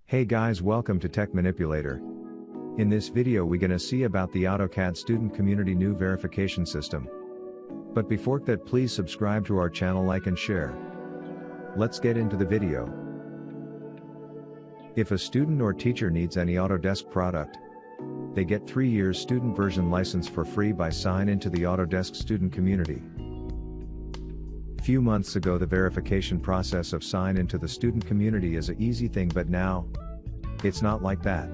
Hey guys, welcome to Tech Manipulator. In this video we gonna see about the AutoCAD student community new verification system. But before that, please subscribe to our channel, like and share. Let's get into the video. If a student or teacher needs any Autodesk product, they get 3 years student version license for free by sign into the Autodesk student community. Few months ago the verification process of sign into the student community is a easy thing, but now, it's not like that.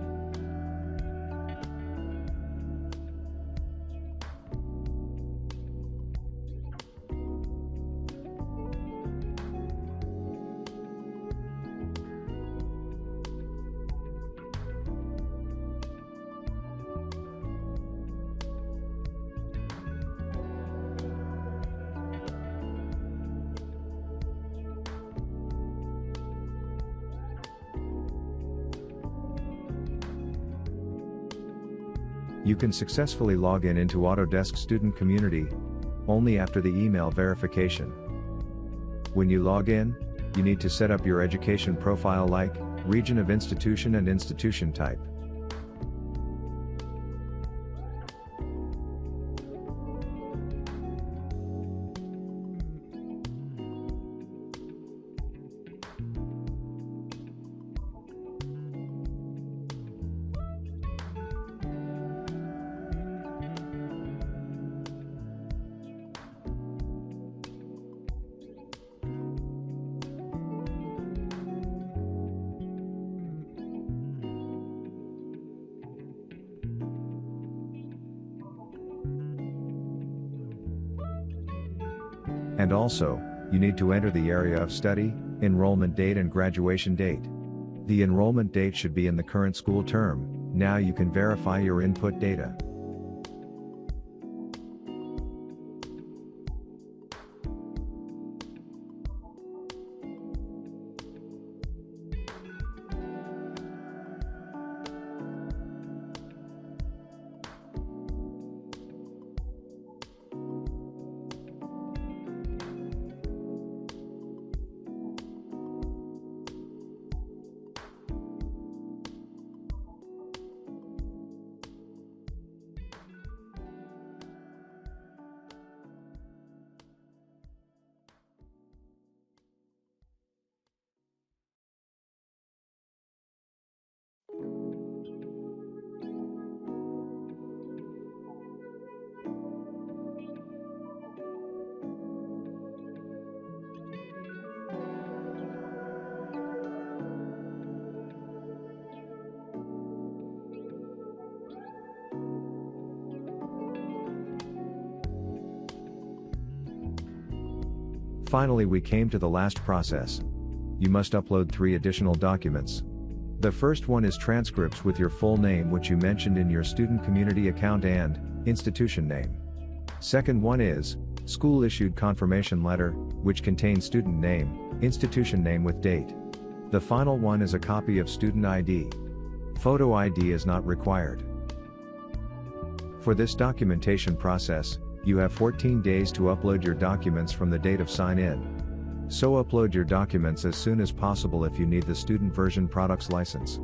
You can successfully log in into Autodesk student community only after the email verification. When you log in, you need to set up your education profile like region of institution and institution type. And also, you need to enter the area of study, enrollment date and graduation date. The enrollment date should be in the current school term. Now you can verify your input data. Finally, we came to the last process. You must upload 3 additional documents. The first one is transcripts with your full name, which you mentioned in your student community account, and institution name. Second one is school issued confirmation letter, which contains student name, institution name with date. The final one is a copy of student ID. Photo ID is not required. For this documentation process, you have 14 days to upload your documents from the date of sign-in. So upload your documents as soon as possible if you need the student version products license.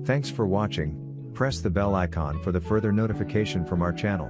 Thanks for watching. Press the bell icon for the further notification from our channel.